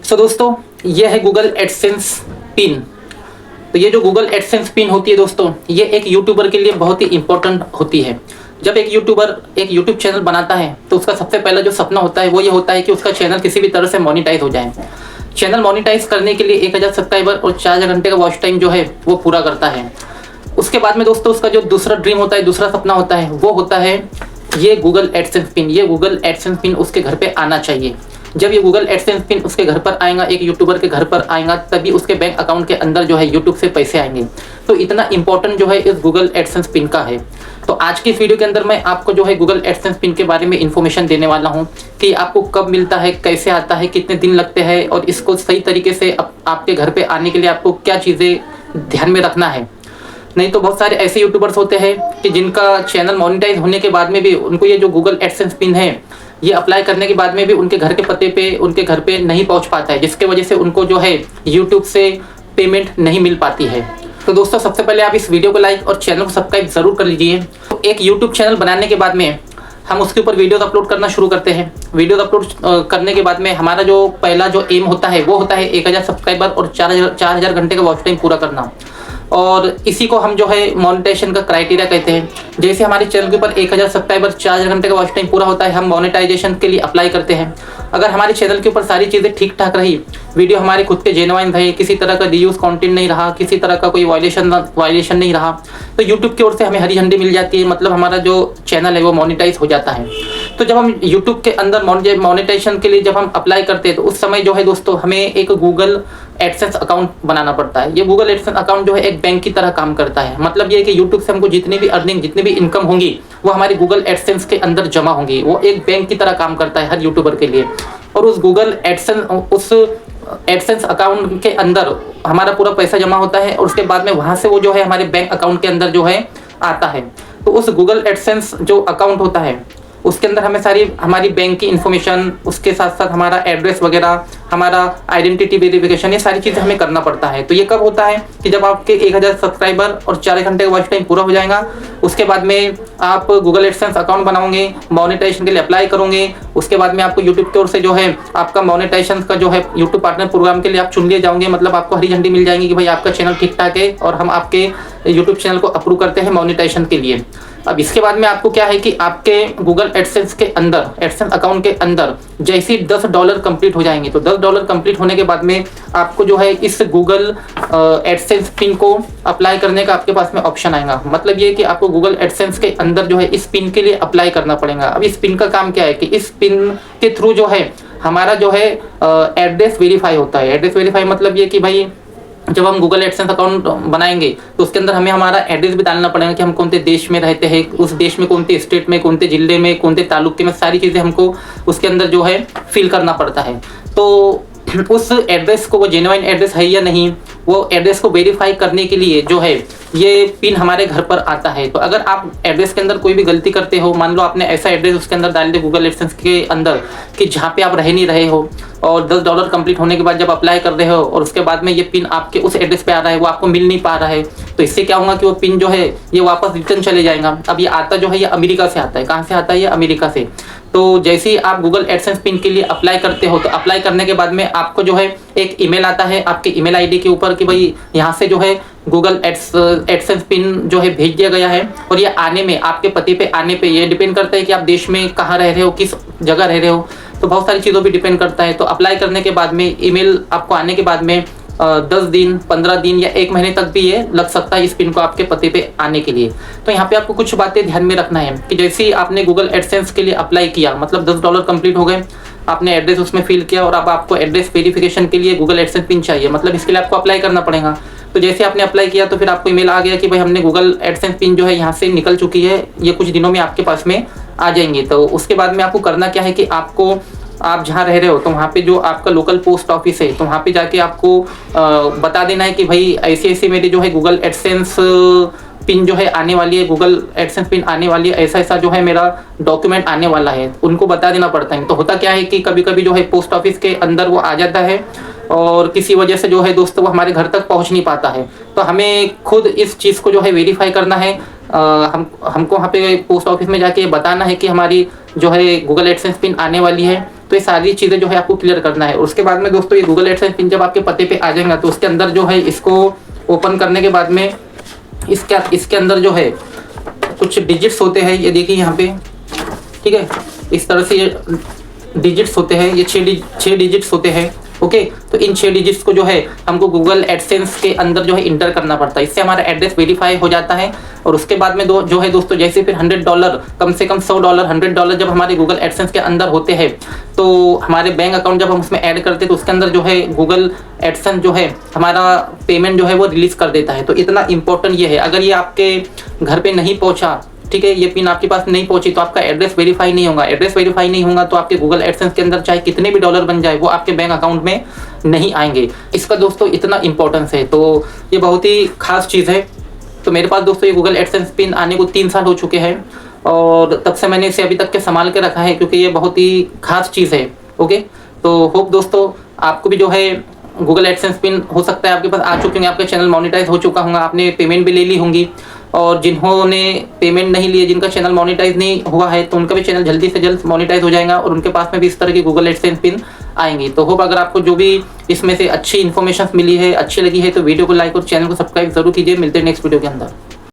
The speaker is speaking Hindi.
दोस्तों ये है गूगल एडसेंस पिन। तो ये जो गूगल एडसेंस पिन होती है दोस्तों, ये एक यूट्यूबर के लिए बहुत ही इंपॉर्टेंट होती है। जब एक यूट्यूबर एक यूट्यूब चैनल बनाता है तो उसका सबसे पहला जो सपना होता है वो ये होता है कि उसका चैनल किसी भी तरह से मोनेटाइज हो जाए। चैनल मोनेटाइज करने के लिए 1000 सब्सक्राइबर और 4000 घंटे का वॉच टाइम जो है वो पूरा करता है। उसके बाद में दोस्तों उसका जो दूसरा ड्रीम होता है, दूसरा सपना होता है, वो होता है ये गूगल एडसेंस पिन। ये गूगल एडसेंस पिन उसके घर पे आना चाहिए। जब ये गूगल एडसेंस पिन उसके घर पर आएगा, एक यूट्यूबर के घर पर आएगा, तभी उसके बैंक अकाउंट के अंदर जो है यूट्यूब से पैसे आएंगे। तो इतना इंपॉर्टेंट जो है इस गूगल एडसेंस पिन का है। तो आज की इस वीडियो के अंदर मैं आपको जो है गूगल एडसेंस पिन के बारे में इन्फॉर्मेशन देने वाला हूँ कि आपको कब मिलता है, कैसे आता है, कितने दिन लगते हैं और इसको सही तरीके से आपके घर पे आने के लिए आपको क्या चीज़ें ध्यान में रखना है। नहीं तो बहुत सारे ऐसे यूट्यूबर्स होते हैं कि जिनका चैनल मोनेटाइज होने के बाद में भी उनको ये जो गूगल एडसेंस पिन है ये अप्लाई करने के बाद में भी उनके घर के पते पे, उनके घर पे नहीं पहुंच पाता है, जिसके वजह से उनको जो है यूट्यूब से पेमेंट नहीं मिल पाती है। तो दोस्तों सबसे पहले आप इस वीडियो को लाइक और चैनल को सब्सक्राइब जरूर कर लीजिए। तो एक यूट्यूब चैनल बनाने के बाद में हम उसके ऊपर वीडियोस अपलोड करना शुरू करते हैं। वीडियोस अपलोड करने के बाद में हमारा जो पहला जो एम होता है वो होता है 1000 सब्सक्राइबर और 4000 घंटे का वॉच टाइम पूरा करना। और इसी को हम जो है मोनेटाइजेशन का क्राइटेरिया कहते हैं। जैसे हमारे चैनल के ऊपर 1000 सब्सक्राइबर 4000 घंटे का वॉच टाइम पूरा होता है, हम मोनेटाइजेशन के लिए अप्लाई करते हैं। अगर हमारे चैनल के ऊपर सारी चीज़ें ठीक ठाक रही, वीडियो हमारे खुद के जेन्युइन रहे, किसी तरह का रीयूज कंटेंट नहीं रहा, किसी तरह का कोई वायलेशन नहीं रहा, तो यूट्यूब की ओर से हमें हरी झंडी मिल जाती है। मतलब हमारा जो चैनल है वो मोनेटाइज हो जाता है। तो जब हम यूट्यूब के अंदर मोनेटाइजेशन के लिए जब हम अप्लाई करते हैं तो उस समय जो है दोस्तों हमें एक गूगल एडसेंस अकाउंट बनाना पड़ता है। ये गूगल एडसेंस अकाउंट जो है एक बैंक की तरह काम करता है। मतलब ये कि यूट्यूब से हमको जितनी भी अर्निंग, जितनी भी इनकम होंगी वो हमारी गूगल एडसेंस के अंदर जमा होंगी। वो एक बैंक की तरह काम करता है हर यूट्यूबर के लिए। और उस गूगल एडसेंस अकाउंट के अंदर हमारा पूरा पैसा जमा होता है और उसके बाद में वहाँ से वो जो है हमारे बैंक अकाउंट के अंदर जो है आता है। तो उस गूगल एडसेंस जो अकाउंट होता है उसके अंदर हमें सारी हमारी बैंक की इन्फॉर्मेशन, उसके साथ साथ हमारा एड्रेस वगैरह, हमारा आइडेंटिटी वेरिफिकेशन, ये सारी चीज़ें हमें करना पड़ता है। तो ये कब होता है कि जब आपके 1000 सब्सक्राइबर और 4 घंटे का वॉच टाइम पूरा हो जाएगा, उसके बाद में आप गूगल एडसेंस अकाउंट बनाओगे, मोनेटाइजेशन के लिए अप्लाई करोगे। उसके बाद में आपको यूट्यूब की ओर से जो है आपका मोनेटाइजेशन का जो है यूट्यूब पार्टनर प्रोग्राम के लिए आप चुन लिए जाओगे। मतलब आपको हरी झंडी मिल जाएगी कि भाई आपका चैनल ठीक ठाक है और हम आपके यूट्यूब चैनल को अप्रूव करते हैं मोनेटाइजेशन के लिए। अब इसके बाद में आपको क्या है कि आपके गूगल एडसेंस के अंदर, एडसेंस अकाउंट के अंदर जैसे ही $10 कंप्लीट हो जाएंगे, तो $10 कंप्लीट होने के बाद में आपको जो है इस गूगल एडसेंस पिन को अप्लाई करने का आपके पास में ऑप्शन आएगा। मतलब ये कि आपको गूगल एडसेंस के अंदर जो है इस पिन के लिए अप्लाई करना पड़ेगा। अब इस पिन का काम क्या है कि इस पिन के थ्रू जो है हमारा जो है एड्रेस वेरीफाई होता है। एड्रेस वेरीफाई मतलब ये कि भाई जब हम गूगल एडसेंस अकाउंट बनाएंगे तो उसके अंदर हमें हमारा एड्रेस भी डालना पड़ेगा कि हम कौन से देश में रहते हैं, उस देश में कौन से स्टेट में, कौन से जिले में, कौन से तालुके में, सारी चीज़ें हमको उसके अंदर जो है फिल करना पड़ता है। तो उस एड्रेस को, वो जेन्युइन एड्रेस है या नहीं, वो एड्रेस को वेरीफाई करने के लिए जो है ये पिन हमारे घर पर आता है। तो अगर आप एड्रेस के अंदर कोई भी गलती करते हो, मान लो आपने ऐसा एड्रेस उसके अंदर डाल दिया गूगल एडसेंस के अंदर कि जहाँ पे आप रह नहीं रहे हो, और $10 कंप्लीट होने के बाद जब अप्लाई कर रहे हो और उसके बाद में ये पिन आपके उस एड्रेस पे आ रहा है, वो आपको मिल नहीं पा रहा है, तो इससे क्या होगा कि वो पिन जो है ये वापस रिटर्न चले जाएगा। अब ये आता जो है ये अमेरिका से आता है। कहाँ से आता है? ये अमेरिका से। तो जैसे ही आप गूगल एडसेंस पिन के लिए अप्लाई करते हो तो अप्लाई करने के बाद में आपको जो है एक ईमेल आता है आपके ईमेल आईडी के ऊपर कि भाई यहाँ से जो है गूगल एडसेंस पिन जो है भेज दिया गया है। और ये आने में, आपके पते पे आने पे ये डिपेंड करता है कि आप देश में कहाँ रह रहे हो, किस जगह रह रहे हो, तो बहुत सारी चीज़ों पे डिपेंड करता है। तो अप्लाई करने के बाद में ईमेल आपको आने के बाद में 10 दिन, 15 दिन या 1 महीने तक भी ये लग सकता है इस पिन को आपके पते पे आने के लिए। तो यहाँ पे आपको कुछ बातें ध्यान में रखना है कि जैसे ही आपने गूगल एडसेंस के लिए अप्लाई किया, मतलब $10 कंप्लीट हो गए, आपने एड्रेस उसमें फिल किया और अब आपको एड्रेस वेरिफिकेशन के लिए गूगल एडसेंस पिन चाहिए। मतलब इसके लिए आपको अप्लाई करना पड़ेगा। तो जैसे आपने अप्लाई किया तो फिर आपको ईमेल आ गया कि भाई हमने गूगल एडसेंस पिन जो है यहाँ से निकल चुकी है, ये कुछ दिनों में आपके पास में आ जाएंगे। तो उसके बाद में आपको करना क्या है कि आपको, आप जहाँ रह रहे हो तो वहाँ पे जो आपका लोकल पोस्ट ऑफिस है तो वहाँ पे जाके आपको बता देना है कि भाई ऐसे ऐसे मेरे जो है गूगल एडसेंस पिन जो है आने वाली है, गूगल एडसेंस पिन आने वाली है, ऐसा ऐसा जो है मेरा डॉक्यूमेंट आने वाला है, उनको बता देना पड़ता है। तो होता क्या है कि कभी कभी जो है पोस्ट ऑफिस के अंदर वो आ जाता है और किसी वजह से जो है दोस्तों वो हमारे घर तक पहुंच नहीं पाता है। तो हमें खुद इस चीज़ को जो है वेरीफाई करना है। हमको वहाँ पे पोस्ट ऑफिस में जाके बताना है कि हमारी जो है गूगल एडसेंस पिन आने वाली है। तो ये सारी चीज़ें जो है आपको क्लियर करना है। उसके बाद में दोस्तों ये गूगल एडसेंस पिन जब आपके पते पे आ जाएगा तो उसके अंदर जो है इसको ओपन करने के बाद में इसके अंदर जो है कुछ डिजिट्स होते हैं, ये देखिए यहाँ पे, ठीक है, इस तरह से ये डिजिट्स होते हैं, ये 6 डिजिट्स होते हैं। ओके, तो इन 6 डिजिट्स को जो है हमको गूगल एडसेंस के अंदर जो है इंटर करना पड़ता है। इससे हमारा एड्रेस वेरीफाई हो जाता है। और उसके बाद में जो है दोस्तों, जैसे फिर $100, कम से कम $100, $100 जब हमारे गूगल एडसेंस के अंदर होते हैं तो हमारे बैंक अकाउंट जब हम उसमें ऐड करते हैं तो उसके अंदर जो है गूगल एडसेंस जो है हमारा पेमेंट जो है वो रिलीज कर देता है। तो इतना इंपॉर्टेंट ये है। अगर ये आपके घर पे नहीं पहुंचा, ठीक है, ये पिन आपके पास नहीं पहुंची तो आपका एड्रेस वेरीफाई नहीं होगा। एड्रेस वेरीफाई नहीं होगा तो आपके गूगल एडसेंस के अंदर चाहे कितने भी डॉलर बन जाए वो आपके बैंक अकाउंट में नहीं आएंगे। इसका दोस्तों इतना इंपॉर्टेंस है। तो ये बहुत ही खास चीज़ है। तो मेरे पास दोस्तों ये गूगल एडसेंस पिन आने को 3 साल हो चुके हैं और तब से मैंने इसे अभी तक के संभाल के रखा है क्योंकि ये बहुत ही खास चीज़ है। ओके, तो होप दोस्तों आपको भी जो है गूगल एडसेंस पिन हो सकता है आपके पास आ चुके होंगे, आपका चैनल मोनेटाइज हो चुका होगा, आपने पेमेंट भी ले ली होंगी। और जिन्होंने पेमेंट नहीं लिए, जिनका चैनल मोनेटाइज नहीं हुआ है, तो उनका भी चैनल जल्दी से जल्द मोनेटाइज हो जाएगा और उनके पास में भी इस तरह की गूगल एडसेंस पिन आएंगी। तो होप अगर आपको जो भी इसमें से अच्छी इन्फॉर्मेशन मिली है, अच्छी लगी है, तो वीडियो को लाइक और चैनल को सब्सक्राइब जरूर कीजिए। मिलते हैं नेक्स्ट वीडियो के अंदर।